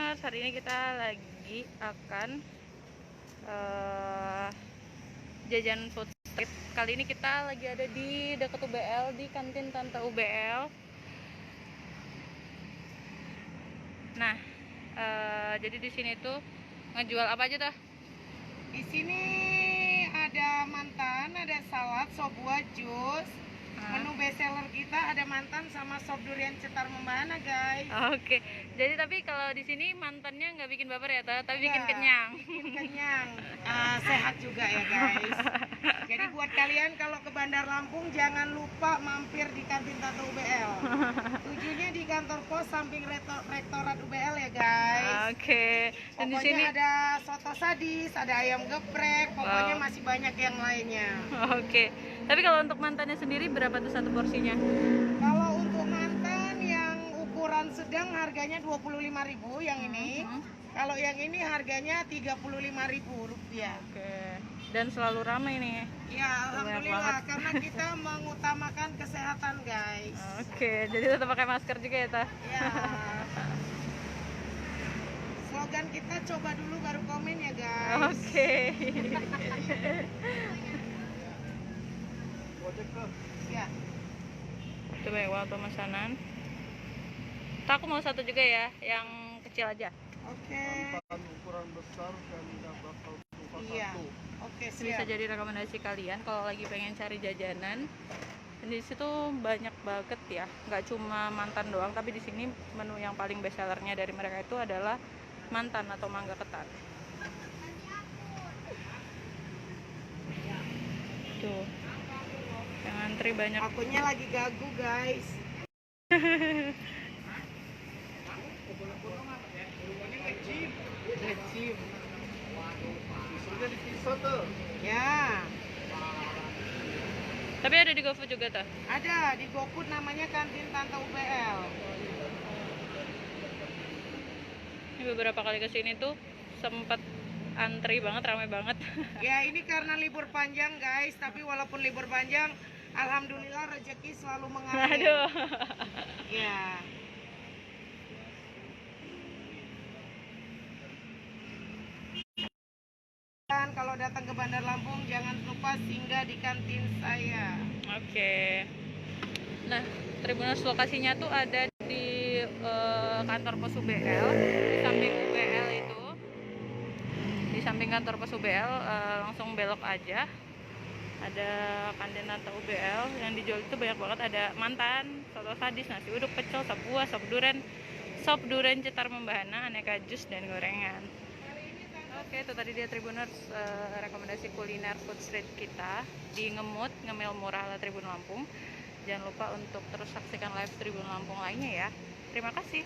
Tribuners, hari ini kita lagi akan jajan food street. Kali ini kita lagi ada di dekat UBL, di kantin Tante UBL. Nah, jadi di sini tuh ngejual apa aja tuh? Di sini ada mantan, ada salad, sop buah, jus. Menu bestseller kita ada mantan sama sop durian cetar membahana, guys. Oke. Jadi tapi kalau di sini mantannya nggak bikin baper ya, tapi bikin Ya, kenyang. Bikin kenyang. Sehat juga ya, guys. Jadi buat kalian kalau ke Bandar Lampung jangan lupa mampir di kantin Tante UBL. Tujuannya di kantor pos samping rektorat UBL ya, guys. Oke. Dan di Pokoknya sini ada soto sadis, ada ayam geprek, pokoknya masih banyak yang lainnya. Oke. Tapi kalau untuk mantannya sendiri berapa tuh satu porsinya? Kalau untuk mantan yang ukuran sedang harganya 25.000 yang ini. Kalau yang ini harganya 35.000 rupiah. Oke. Dan selalu ramai nih. Ya, alhamdulillah karena kita mengutamakan kesehatan, guys. Oke, jadi tetap pakai masker juga ya, Ta? Ya. Slogan kita coba dulu baru komen ya, guys. Oke. Ya. Itu banyak banget pemesanan. Tuh, aku mau satu juga ya, yang kecil aja. Oke. Mantan ukuran besar dan tidak bakal lupa Iya. satu. Oke, Bisa siap. jadi rekomendasi kalian kalau lagi pengen cari jajanan. Dan di situ banyak banget ya, nggak cuma mantan doang, tapi di sini menu yang paling best sellernya dari mereka itu adalah mantan atau mangga ketan. Tuh, yang antri banyak. Akunnya lagi gagu, guys. Ngecim. Susunya dipisah tuh. Ya. Tapi ada di GoFood juga tuh. Ada di GoFood namanya kantin Tante UBL. Ini beberapa kali kesini tuh sempat antri banget, ramai banget. Ya, ini karena libur panjang, guys. Tapi walaupun libur panjang, alhamdulillah rezeki selalu mengalir. Aduh. Ya. Dan kalau datang ke Bandar Lampung jangan lupa singgah di kantin saya. Oke. Nah, Tribuners lokasinya tuh ada di kantor pos UBL, di samping UBL itu. Di samping kantor pos UBL, langsung belok aja. Ada kantin Tante UBL yang dijual itu banyak banget, ada mantan, soto sadis, nasi uduk, pecel, sop buah, sop durian cetar membahana, aneka jus dan gorengan. Oke, itu tadi dia Tribuners rekomendasi kuliner food street kita di Ngemut, Ngemil Murah ala Tribun Lampung. Jangan lupa untuk terus saksikan live Tribun Lampung lainnya ya. Terima kasih.